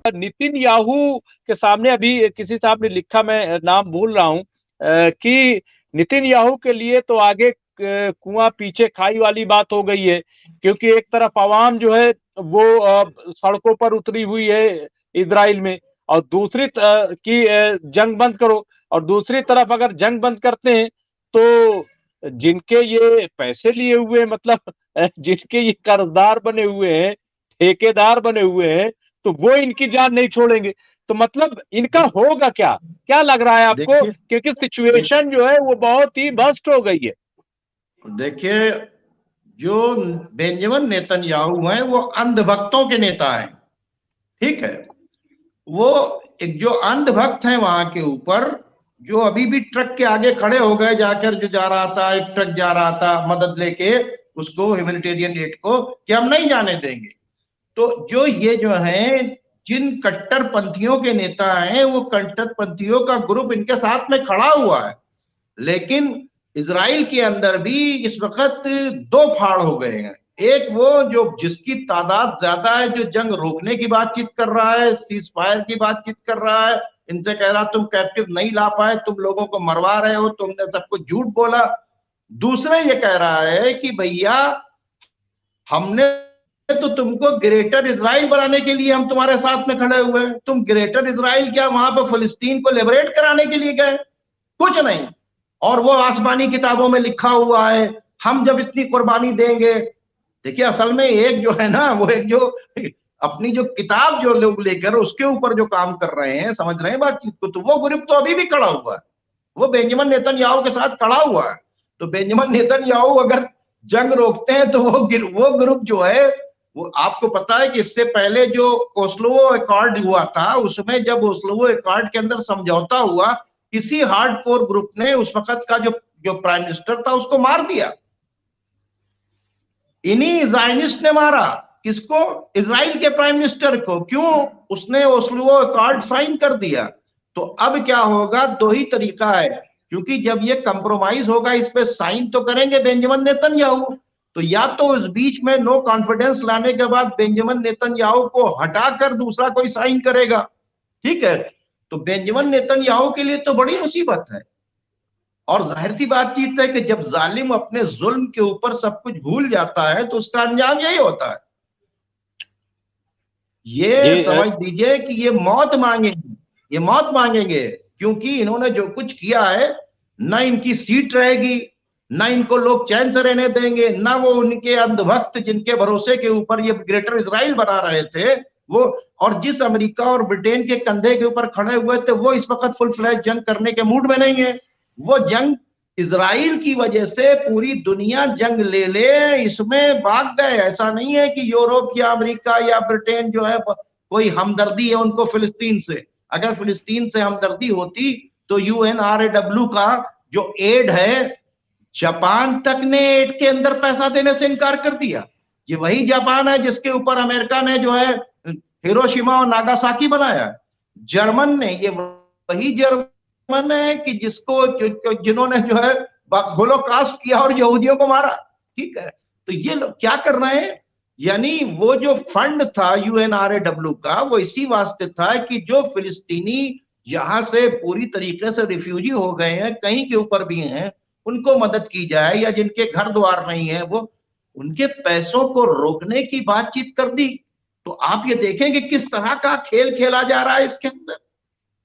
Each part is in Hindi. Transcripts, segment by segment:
नितिन याहू के सामने अभी किसी साहब ने लिखा, मैं नाम भूल रहा हूं, कि नितिन याहू के लिए तो आगे कुआं पीछे खाई वाली बात हो गई है, क्योंकि एक तरफ आवाम जो है वो सड़कों पर उतरी हुई है इजराइल में, और दूसरी की जंग बंद करो, और दूसरी तरफ अगर जंग बंद करते हैं तो जिनके ये पैसे लिए हुए हैं, मतलब जिनके ये कर्जदार बने हुए हैं, ठेकेदार बने हुए हैं, तो वो इनकी जान नहीं छोड़ेंगे। तो मतलब इनका होगा क्या, क्या लग रहा है आपको? देखिए क्योंकि सिचुएशन जो है वो बहुत ही बस्ट हो गई है। देखिए जो बेंजामिन नेतन्याहू हैं वो अंधभक्तों के नेता हैं। ठीक है। वो एक जो अंधभक्त हैं वहां के ऊपर, जो अभी भी ट्रक के आगे खड़े हो गए जाकर, जो जा रहा था, एक ट्रक जा रहा था मदद लेके उसको, ह्यूमैनिटेरियन एड को, कि हम नहीं जाने देंगे। तो जो ये जो हैं, जिन कट्टरपंथियों के नेता हैं, वो कट्टरपंथियों का ग्रुप इनके साथ में खड़ा हुआ है। लेकिन इसराइल के अंदर भी इस वक्त दो फाड़ हो गए हैं। एक वो जो जिसकी तादाद ज्यादा है, जो जंग रोकने की बातचीत कर रहा है, सीज फायर की बातचीत कर रहा है, इनसे कह रहा तुम कैप्टिव नहीं ला पाए, तुम लोगों को मरवा रहे हो, तुमने सबको झूठ बोला। दूसरा ये कह रहा है कि भैया हमने तो तुमको ग्रेटर इसराइल बनाने के लिए हम तुम्हारे साथ में खड़े हुए हैं। तुम ग्रेटर इसराइल क्या वहां पर फिलिस्तीन को लिबरेट कराने के लिए गए? कुछ नहीं। और वो आसमानी किताबों में लिखा हुआ है, हम जब इतनी कुर्बानी देंगे। देखिए असल में एक जो है ना, वो एक जो अपनी जो किताब जो लोग लेकर उसके ऊपर जो काम कर रहे हैं, समझ रहे हैं बातचीत को, तो वो ग्रुप तो अभी भी खड़ा हुआ है, वो बेंजामिन नेतन्याहू के साथ खड़ा हुआ है। तो बेंजामिन नेतन्याहू अगर जंग रोकते हैं तो वो ग्रुप जो है, वो आपको पता है कि इससे पहले जो ओस्लो अकॉर्ड हुआ था, उसमें जब ओस्लो अकॉर्ड के अंदर समझौता हुआ, किसी हार्डकोर ग्रुप ने उस वक्त का जो जो प्राइम मिनिस्टर था उसको मार दिया। इन्हीं जायनिस्ट ने मारा। किसको? इजराइल के प्राइम मिनिस्टर को। क्यों? उसने ओस्लो अकॉर्ड साइन कर दिया। तो अब क्या होगा? दो ही तरीका है, क्योंकि जब ये कंप्रोमाइज होगा, इस पे साइन तो करेंगे बेंजामिन नेतन्याहू। तो या तो इस बीच में नो कॉन्फिडेंस लाने के बाद बेंजामिन नेतन्याहू को हटाकर दूसरा कोई साइन करेगा। ठीक है। तो बेंजामिन नेतन्याहू के लिए तो बड़ी मुसीबत है। और जाहिर सी बातचीत है कि जब जालिम अपने जुल्म के ऊपर सब कुछ भूल जाता है तो उसका अंजाम यही होता है। ये जी समझ लीजिए कि ये मौत मांगेंगे, ये मौत मांगेंगे, क्योंकि इन्होंने जो कुछ किया है, ना इनकी सीट रहेगी, ना इनको लोग चैन से रहने देंगे, ना वो उनके अंधभक्त जिनके भरोसे के ऊपर ये ग्रेटर इसराइल बना रहे थे वो, और जिस अमेरिका और ब्रिटेन के कंधे के ऊपर खड़े हुए थे, वो इस वक्त फुल फ्लैश जंग करने के मूड में नहीं है। वो जंग इसराइल की वजह से पूरी दुनिया जंग ले ले, इसमें भाग गए। ऐसा नहीं है कि यूरोप या अमेरिका या ब्रिटेन जो है कोई हमदर्दी है उनको फिलिस्तीन से। अगर फिलिस्तीन से हमदर्दी होती तो UNRAW का जो एड है, जापान तक ने एड के अंदर पैसा देने से इनकार कर दिया। ये वही जापान है जिसके ऊपर अमेरिका ने जो है हिरोशिमा और नागासाकी बनाया। जर्मन ने, ये वही जर्मन है कि जिन्होंने जो है होलोकास्ट किया और यहूदियों को मारा। ठीक है। तो ये लोग क्या कर रहे हैं? यानी वो जो फंड था UNRAW का, वो इसी वास्ते था कि जो फिलिस्तीनी यहां से पूरी तरीके से रिफ्यूजी हो गए हैं, कहीं के ऊपर भी हैं, उनको मदद की जाए, या जिनके घर द्वार नहीं है वो, उनके पैसों को रोकने की बातचीत कर दी। तो आप ये देखें कि किस तरह का खेल खेला जा रहा है इसके अंदर।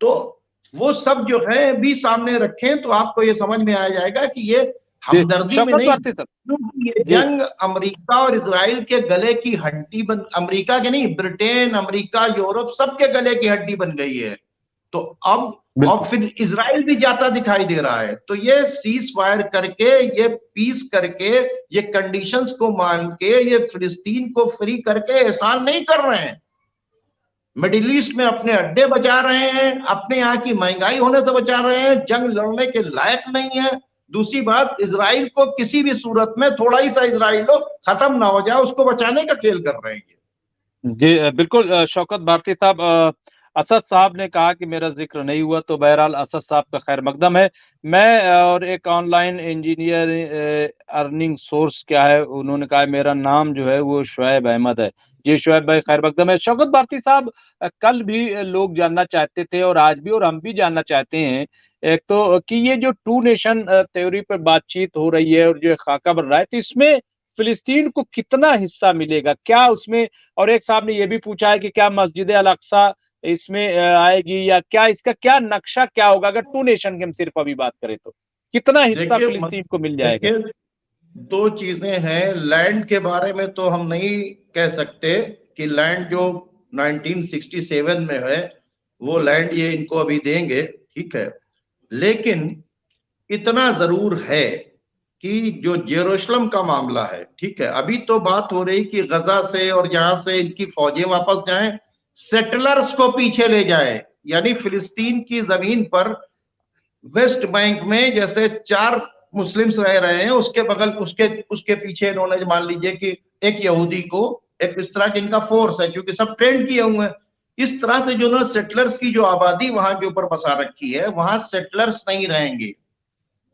तो वो सब जो है भी सामने रखें तो आपको ये समझ में आ जाएगा कि ये जी हमदर्दी में शौकत नहीं, भारती साहब। क्योंकि ये जी जंग अमेरिका और इसराइल के गले की हड्डी बन, अमेरिका के नहीं, ब्रिटेन, अमेरिका, यूरोप सबके गले की हड्डी बन गई है। तो अब और बिल्कुल। फिर इसराइल भी जाता दिखाई दे रहा है। तो ये सीज फायर करके, ये पीस करके, ये कंडीशंस को मान के, ये फिलिस्तीन को फ्री करके एहसान नहीं कर रहे हैं। मिडिल ईस्ट में अपने अड्डे बचा रहे हैं, अपने यहाँ की महंगाई होने से बचा रहे हैं, जंग लड़ने के लायक नहीं है। दूसरी बात, इसराइल को किसी भी सूरत में थोड़ा ही सा इसराइल हो खत्म ना हो जाए, उसको बचाने का खेल कर रहे हैं ये। जी बिल्कुल। शौकत भारती साहब, असद साहब ने कहा कि मेरा जिक्र नहीं हुआ, तो बहरहाल असद साहब का खैर मकदम है। मैं और एक ऑनलाइन इंजीनियर अर्निंग सोर्स क्या है, उन्होंने कहा मेरा नाम जो है वो शुएब अहमद है, जी शोएब भाई, खैर मकदम है। शौकत भारती साहब, कल भी लोग जानना चाहते थे और आज भी, और हम भी जानना चाहते हैं, एक तो कि ये जो टू नेशन थ्योरी पर बातचीत हो रही है और जो खाका बन रहा है, तो इसमें फिलिस्तीन को कितना हिस्सा मिलेगा, क्या उसमें? और एक साहब ने ये भी पूछा है कि क्या मस्जिद अल अक्सा इसमें आएगी, या क्या इसका क्या नक्शा क्या होगा अगर टू नेशन की हम सिर्फ अभी बात करें तो कितना हिस्सा देखिए फिलिस्तीन को मिल जाएगा? देखिए, दो चीजें हैं। लैंड के बारे में तो हम नहीं कह सकते कि लैंड जो 1967 में है वो लैंड ये इनको अभी देंगे, ठीक है। लेकिन इतना जरूर है कि जो जेरूशलम का मामला है, ठीक है, अभी तो बात हो रही कि गजा से और जहां से इनकी फौजें वापस जाएं, सेटलर्स को पीछे ले जाए, यानी फिलिस्तीन की जमीन पर वेस्ट बैंक में जैसे 4 मुस्लिम्स रह रहे हैं, उसके बगल उसके उसके पीछे इन्होंने मान लीजिए कि एक यहूदी को, एक इस तरह की इनका फोर्स है, क्योंकि सब ट्रेंड किए हुए हैं। इस तरह से जो उन्होंने सेटलर्स की जो आबादी वहां के ऊपर बसा रखी है, वहां सेटलर्स नहीं रहेंगे।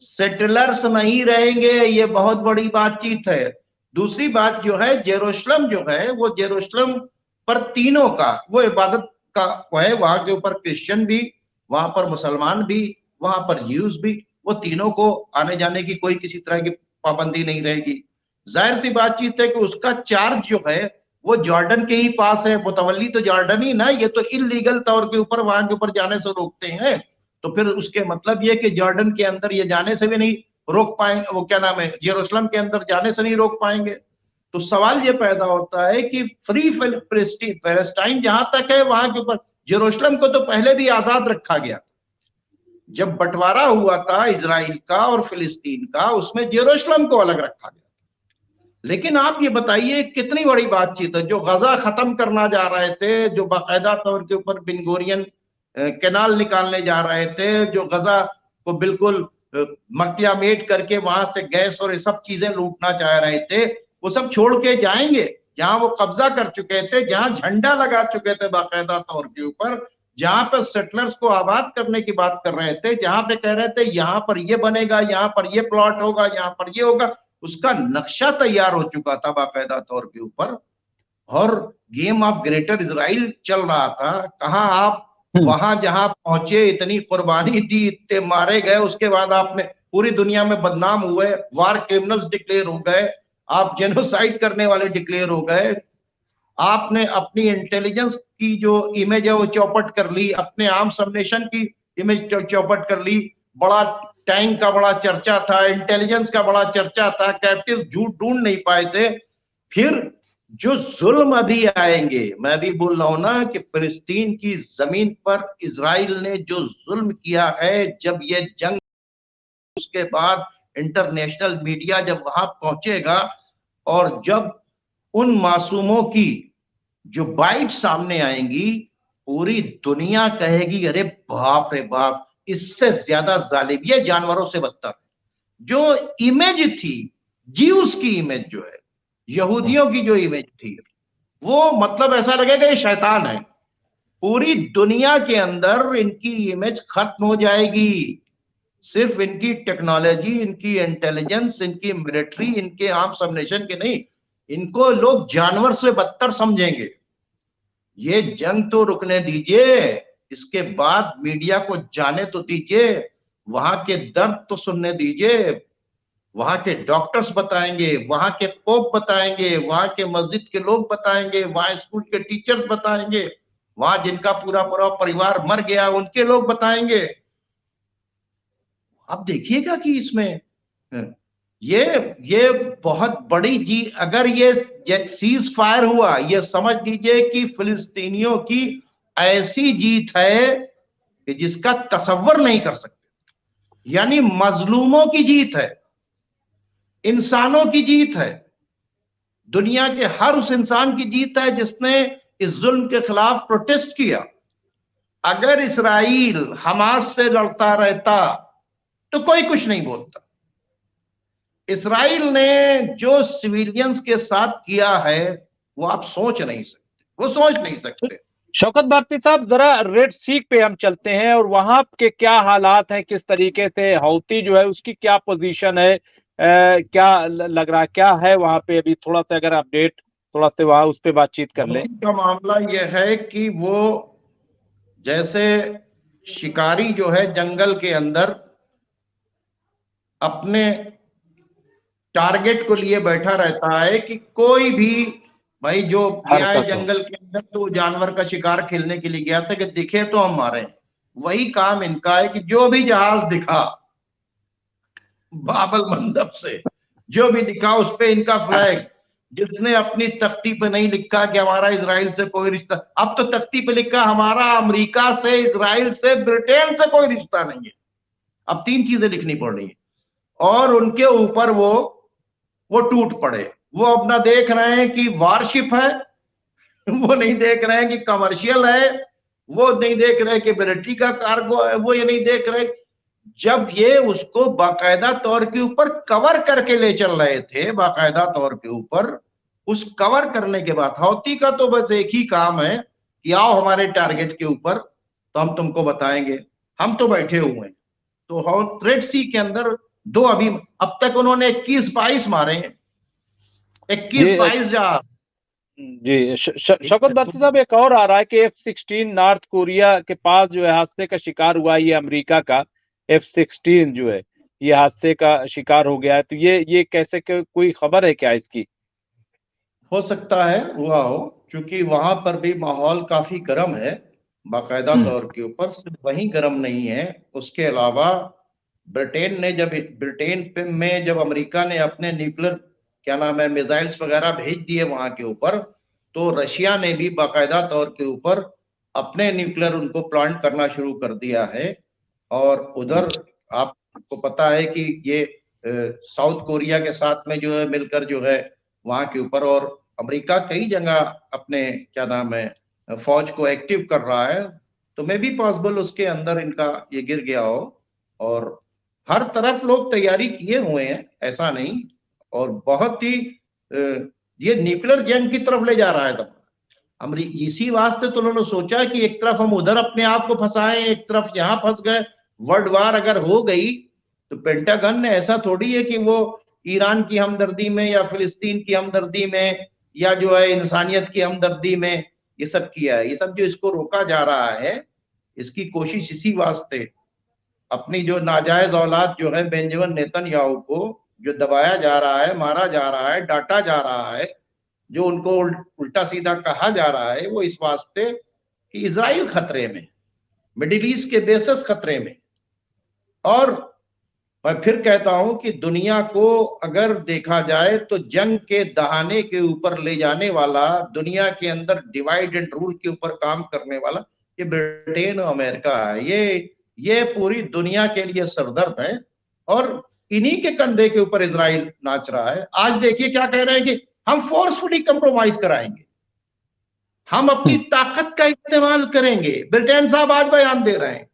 सेटलर्स नहीं रहेंगे, ये बहुत बड़ी बातचीत है। दूसरी बात जो है, जेरूशलम जो है वो जेरूशलम पर तीनों का वो इबादत का वो है, वहां के ऊपर क्रिश्चियन भी, वहां पर मुसलमान भी, वहां पर ज्यूज भी, वो तीनों को आने जाने की कोई किसी तरह की पाबंदी नहीं रहेगी। जाहिर सी बातचीत है कि उसका चार्ज जो है वो जॉर्डन के ही पास है, मुतवल्ली तो जॉर्डन ही ना, ये तो इलीगल तौर के ऊपर वहां के ऊपर जाने से रोकते हैं। तो फिर उसके मतलब ये कि जॉर्डन के अंदर ये जाने से भी नहीं रोक पाएंगे, वो क्या नाम है, जेरूशलम के अंदर जाने से नहीं रोक पाएंगे। तो सवाल ये पैदा होता है कि फ्री पैलेस्टाइन जहां तक है वहां के ऊपर, जेरूशलम को तो पहले भी आजाद रखा गया। जब बंटवारा हुआ था इजराइल का और फिलिस्तीन का, उसमें जेरूशलम को अलग रखा गया। लेकिन आप ये बताइए कितनी बड़ी बातचीत है, जो गजा खत्म करना जा रहे थे, जो बाकायदा तौर के ऊपर बिनगोरियन कैनाल निकालने जा रहे थे, जो गजा को बिल्कुल मटिया मेट करके वहां से गैस और ये सब चीजें लूटना चाह रहे थे, वो सब छोड़ के जाएंगे जहां वो कब्जा कर चुके थे, जहां झंडा लगा चुके थे बाकायदा तौर के ऊपर, जहां पर सेटलर्स को आबाद करने की बात कर रहे थे, जहां पे कह रहे थे यहां पर ये बनेगा, यहां पर ये प्लॉट होगा, यहां पर ये होगा, उसका नक्शा तैयार हो चुका था बाकायदा तौर के ऊपर। और गेम ऑफ ग्रेटर इसराइल चल रहा था। कहां आप हम्म। वहां जहां पहुंचे, इतनी कुर्बानी दी, इतने मारे गए, उसके बाद आपने पूरी दुनिया में बदनाम हुए, वार क्रिमिनल्स डिक्लेयर हो गए, आप जेनोसाइड करने वाले डिक्लेयर हो गए, आपने अपनी इंटेलिजेंस की जो इमेज है वो चौपट कर ली, अपने आर्म सबनेशन की इमेज चौपट कर ली। बड़ा टैंक का बड़ा चर्चा था, इंटेलिजेंस का बड़ा चर्चा था, कैप्टिव झूठ ढूंढ नहीं पाए थे। फिर जो जुल्म अभी आएंगे, मैं भी बोल रहा हूं ना कि फिलिस्तीन की जमीन पर इसराइल ने जो जुल्म किया है, जब ये जंग, उसके बाद इंटरनेशनल मीडिया जब वहां पहुंचेगा और जब उन मासूमों की जो बाइट सामने आएंगी, पूरी दुनिया कहेगी अरे बाप रे बाप, इससे ज्यादा जालिम, ये जानवरों से बदतर। जो इमेज थी जीउस की इमेज जो है, यहूदियों की जो इमेज थी, वो मतलब ऐसा लगेगा ये शैतान है। पूरी दुनिया के अंदर इनकी इमेज खत्म हो जाएगी। सिर्फ इनकी टेक्नोलॉजी, इनकी इंटेलिजेंस, इनकी मिलिट्री, इनके आर्म सबनेशन के नहीं, इनको लोग जानवर से बदतर समझेंगे। ये जंग तो रुकने दीजिए, इसके बाद मीडिया को जाने तो दीजिए, वहां के दर्द तो सुनने दीजिए। वहां के डॉक्टर्स बताएंगे, वहां के पोप बताएंगे, वहां के मस्जिद के लोग बताएंगे, वहां स्कूल के टीचर्स बताएंगे, वहां जिनका पूरा पूरा परिवार मर गया उनके लोग बताएंगे। आप देखिएगा कि इसमें ये ये बहुत बड़ी जी, अगर ये सीज फायर हुआ, ये समझ लीजिए कि फिलिस्तीनियों की ऐसी जीत है कि जिसका तसव्वुर नहीं कर सकते। यानी मजलूमों की जीत है, इंसानों की जीत है, दुनिया के हर उस इंसान की जीत है जिसने इस जुल्म के खिलाफ प्रोटेस्ट किया। अगर इसराइल हमास से लड़ता रहता तो कोई कुछ नहीं बोलता। इसराइल ने जो सिविलियंस के साथ किया है वो आप सोच नहीं सकते, वो सोच नहीं सकते। शौकत भारती साहब, जरा रेड सी पे हम चलते हैं और वहां के क्या हालात हैं, किस तरीके से हौती जो है उसकी क्या पोजीशन है, क्या लग रहा है, क्या है वहां पे अभी, थोड़ा सा अगर अपडेट थोड़ा से वहां उस पर बातचीत कर लें। का मामला यह है कि वो जैसे शिकारी जो है जंगल के अंदर अपने टारगेट को लिए बैठा रहता है कि कोई भी, भाई जो गया है हरकत हो। जंगल के अंदर तो जानवर का शिकार खेलने के लिए गया था कि दिखे तो हम मारे। वही काम इनका है कि जो भी जहाज दिखा बाबल मंदब से, जो भी दिखा उस पे इनका फ्लैग। जिसने अपनी तख्ती पे नहीं लिखा कि हमारा इसराइल से कोई रिश्ता, अब तो तख्ती पे लिखा हमारा अमेरिका से, इसराइल से, ब्रिटेन से कोई रिश्ता नहीं है। अब तीन चीजें लिखनी पड़ रही है और उनके ऊपर वो टूट पड़े। वो अपना देख रहे हैं कि वारशिप है, वो नहीं देख रहे हैं कि कमर्शियल है, वो नहीं देख रहे कि मिलिट्री का कार्गो है, वो ये नहीं देख रहे। जब ये उसको बाकायदा तौर के ऊपर कवर करके ले चल रहे थे, बाकायदा तौर के ऊपर, उस कवर करने के बाद हौती का तो बस एक ही काम है कि आओ हमारे टारगेट के ऊपर तो हम तुमको बताएंगे, हम तो बैठे हुए हैं। तो रेड सी के अंदर दो अभी अब तक उन्होंने 21-22 मारे हैं, 21-22 जहाज। जी शौकत भारती साहब, एक और आ रहा है कि F-16 नॉर्थ कोरिया के पास जो है हादसे का शिकार हुआ है। ये अमेरिका का F-16 जो है ये हादसे का शिकार हो गया है। तो ये कैसे कोई खबर है क्या इसकी? हो सकता है हुआ हो, क्योंकि वहां पर भी माहौल काफी गर्म है बाकायदा तौर के ऊपर। सिर्फ वहीं गर्म नहीं है, उसके अलावा ब्रिटेन में जब अमेरिका ने अपने न्यूक्लियर क्या नाम है मिसाइल्स वगैरह भेज दिए वहां के ऊपर, तो रशिया ने भी बाकायदा तौर के ऊपर अपने न्यूक्लियर उनको प्लांट करना शुरू कर दिया है। और उधर आपको पता है कि ये साउथ कोरिया के साथ में जो है मिलकर जो है वहां के ऊपर, और अमेरिका कई जगह अपने क्या नाम है फौज को एक्टिव कर रहा है। तो मे भी पॉसिबल उसके अंदर इनका ये गिर गया हो। और हर तरफ लोग तैयारी किए हुए हैं, ऐसा नहीं। और बहुत ही ये न्यूक्लियर जंग की तरफ ले जा रहा है। तब इसी वास्ते तो उन्होंने सोचा कि एक तरफ हम उधर अपने आप को फंसाएं, एक तरफ यहां फंस गए। वर्ल्ड वार अगर हो गई तो पेंटागन ने ऐसा थोड़ी है कि वो ईरान की हमदर्दी में या फिलिस्तीन की हमदर्दी में या जो है इंसानियत की हमदर्दी में ये सब किया है। ये सब जो इसको रोका जा रहा है, इसकी कोशिश इसी वास्ते, अपनी जो नाजायज औलाद जो है बेंजामिन नेतन्याहू को जो दबाया जा रहा है, मारा जा रहा है, डांटा जा रहा है, जो उनको उल्टा सीधा कहा जा रहा है, वो इस वास्ते कि इजराइल खतरे में, मिडिल ईस्ट के बेसिस खतरे में। और मैं फिर कहता हूं कि दुनिया को अगर देखा जाए तो जंग के दहाने के ऊपर ले जाने वाला, दुनिया के अंदर डिवाइड एंड रूल के ऊपर काम करने वाला ये ब्रिटेन और अमेरिका है। ये पूरी दुनिया के लिए सरदर्द है और इन्हीं के कंधे के ऊपर इजराइल नाच रहा है। आज देखिए क्या कह रहे हैं कि हम फोर्सफुली कंप्रोमाइज कराएंगे, हम अपनी ताकत का इस्तेमाल करेंगे। ब्रिटेन साहब आज बयान दे रहे हैं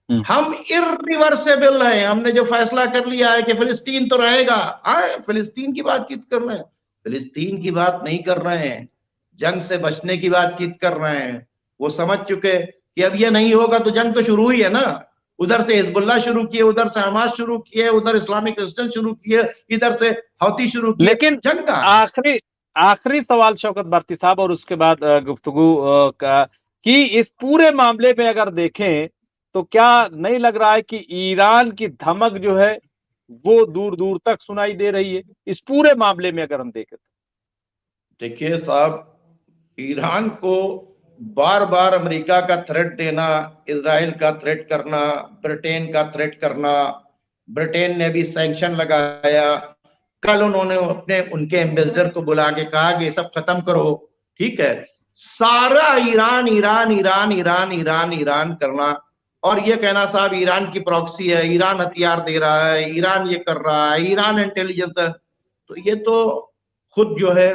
हम इरिवर्सेबल हैं, हमने जो फैसला कर लिया है कि फिलिस्तीन तो रहेगा। फिलिस्तीन की बातचीत कर रहे हैं, फिलिस्तीन की बात नहीं कर रहे हैं, जंग से बचने की बातचीत कर रहे हैं। वो समझ चुके कि अब ये नहीं होगा तो जंग तो शुरू ही है ना। उधर से हिजबुल्लाह शुरू किए, उधर से हमास शुरू किए, उधर इस्लामिक रेजिस्टेंस शुरू किए, इधर से हौती शुरू किए। लेकिन जंग का आखिरी सवाल शौकत भारती साहब, और उसके बाद गुफ्तगू का, कि इस पूरे मामले में अगर देखें तो क्या नहीं लग रहा है कि ईरान की धमक जो है वो दूर दूर तक सुनाई दे रही है इस पूरे मामले में अगर हम देखें तो? देखिए साहब, ईरान को बार बार अमेरिका का थ्रेट देना, इजराइल का थ्रेट करना, ब्रिटेन का थ्रेट करना, ब्रिटेन ने भी सैंक्शन लगाया। कल उन्होंने अपने उनके एम्बेसडर को बुला के कहा कि ये सब खत्म करो, ठीक है। सारा Iran Iran Iran Iran Iran Iran करना और ये कहना साहब ईरान की प्रॉक्सी है, ईरान हथियार दे रहा है, ईरान ये कर रहा है, ईरान इंटेलिजेंस है। तो ये तो खुद जो है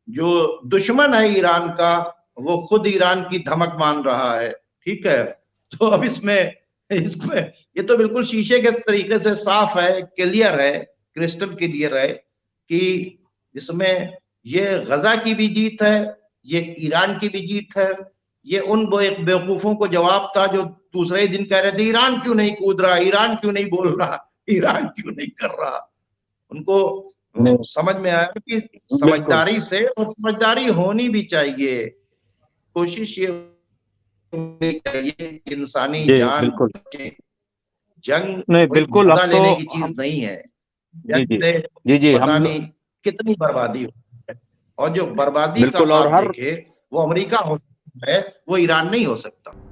जो दुश्मन है ईरान का, वो खुद ईरान की धमक मान रहा है, ठीक है। तो अब इसमें ये तो बिल्कुल शीशे के तरीके से साफ है, क्लियर है, क्रिस्टल क्लियर है कि इसमें ये गजा की भी जीत है, ये ईरान की भी जीत है। ये उन बेवकूफों को जवाब था जो दूसरे ही दिन कह रहे थे ईरान क्यों नहीं कूद रहा, ईरान क्यों नहीं बोल रहा, ईरान क्यों नहीं कर रहा। उनको नहीं, समझ में आया कि बिल्कुल समझदारी से, और समझदारी होनी भी चाहिए। कोशिश ये होनी चाहिए कि इंसानी जी जान बिल्कुल। बचे। जंग नहीं कोई बिल्कुल, हम मजा तो लेने की चीज हम नहीं है। जी जंग जी से जी जी पता हम नहीं कितनी बर्बादी हो है। और जो बर्बादी का बिल्कुल। और माप हर देखे वो अमेरिका हो सकता है, वो ईरान नहीं हो सकता।